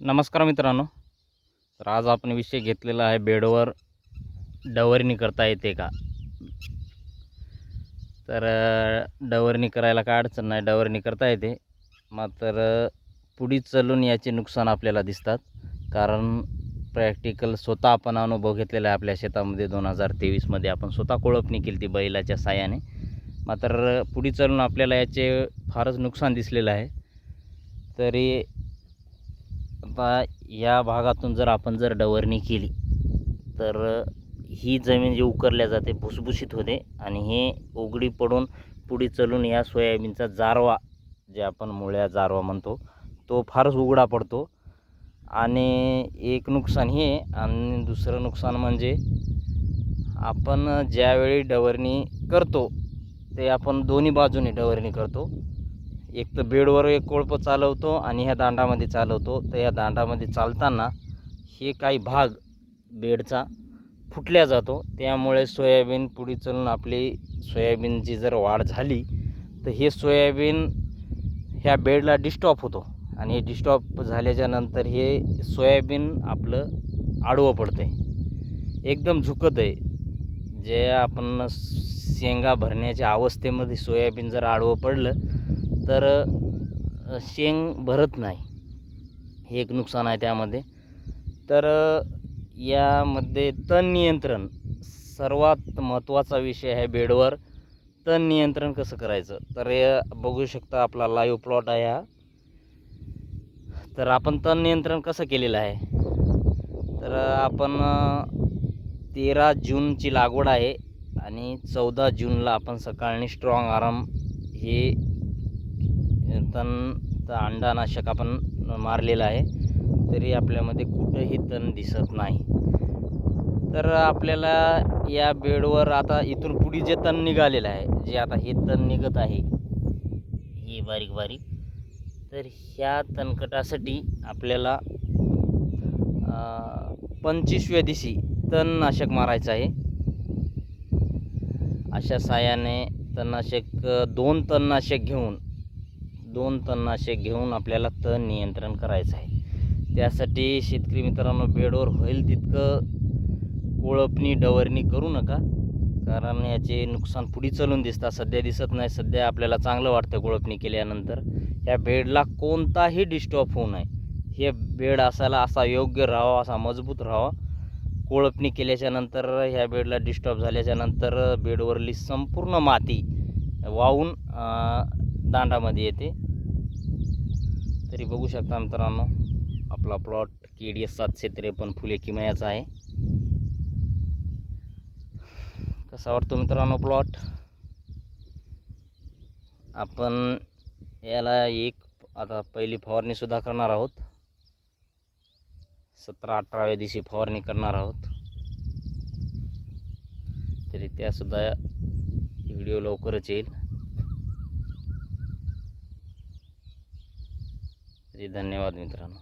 नमस्कार मित्रांनो. तर आज आपण विषय घेतलेला आहे बेडवर डवरणी करता येते का. तर डवरणी करायला काय अडचण नाही, डवरणी करता येते. मात्र पुढे चालून याचे नुकसान आपल्याला दिसतात, कारण प्रॅक्टिकल स्वतः आपण अनुभव घेतलेला आहे. आपल्या शेतामध्ये 2023मध्ये आपण स्वतः कोळपणी केली ती बैलाच्या साहाय्याने. मात्र पुढे चालून आपल्याला याचे फारच नुकसान दिसलेलं आहे. तरी आता या भागातून जर आपण डवरणी केली तर ही जमीन जी उकरल्या जाते भुसभुशीत होते आणि हे उघडी पडून पुढे चालून या सोयाबीनचा जारवा, जे आपण मुळ्या जारवा म्हणतो, तो फारच उघडा पडतो. आणि एक नुकसान हे, आणि दुसरं नुकसान म्हणजे आपण ज्यावेळी डवरणी करतो ते आपण दोन्ही बाजूने डवरणी करतो. एक तर बेडवर एक कोळपं चालवतो आणि ह्या दांडामध्ये चालवतो. तर या दांडामध्ये चालताना हे काही भाग बेडचा फुटल्या जातो. त्यामुळे सोयाबीन पुढे चालून आपली सोयाबीनची जर वाढ झाली तर हे सोयाबीन ह्या बेडला डिस्टॉप होतो आणि डिस्टॉप झाल्याच्या नंतर हे सोयाबीन आपलं आडवं पडतं आहे, एकदम झुकत आहे. जे आपण शेंगा भरण्याच्या अवस्थेमध्ये सोयाबीन जर आडवं पडलं तर शेंग भरत नाही. हे एक नुकसान आहे त्यामध्ये. तर यामध्ये तण नियंत्रण सर्वात महत्त्वाचा विषय आहे. बेडवर तण नियंत्रण कसं करायचं, तर बघू शकता आपला लाईव्ह प्लॉट आहे हा. तर आपण तण नियंत्रण कसं केलेलं आहे, तर आपण 13 जूनची लागवड आहे आणि 14 जूनला आपण सकाळी स्ट्रॉंग आराम हे अंडानाशक आपण मारलेलं आहे. तरी आपल्यामध्ये कुठंही तण दिसत नाही. तर आपल्याला या बेडवर आता इथून पुढे जे तण निघालेलं आहे, जे आता हे तण निघत आहे हे बारीक बारीक, तर ह्या तणकटासाठी आपल्याला 25व्या दिवशी तणनाशक मारायचं आहे. अशा साहाय्याने तणनाशक दोन तणनाशक घेऊन आपल्याला तण नियंत्रण करायचं आहे. त्यासाठी शेतकरी मित्रांनो, बेडवर होईल तितकं कोळपणी डवरणी करू नका, कारण याचे नुकसान पुढे चालून दिसतात. सध्या दिसत नाही, सध्या आपल्याला चांगलं वाटतं कोळपणी केल्यानंतर. ह्या बेडला कोणताही डिस्टॉप होऊ नये. हे बेड असा योग्य राहावा, असा मजबूत राहावा. कोळपणी केल्याच्या नंतर ह्या बेडला डिस्टॉप झाल्याच्या नंतर बेडवरली संपूर्ण माती वाहून दांडामध्ये येते. तरी बघू शकता मित्रांनो, आपला प्लॉट KDS 753 फुले किमयाचा आहे. कसा वाटतो मित्रांनो प्लॉट. आपण याला आता पहिली फवारणी सुद्धा करणार आहोत. 17-18व्या दिवशी फवारणी करणार आहोत. तरी त्यासुद्धा व्हिडिओ लवकरच येईल. तरी धन्यवाद मित्रांनो.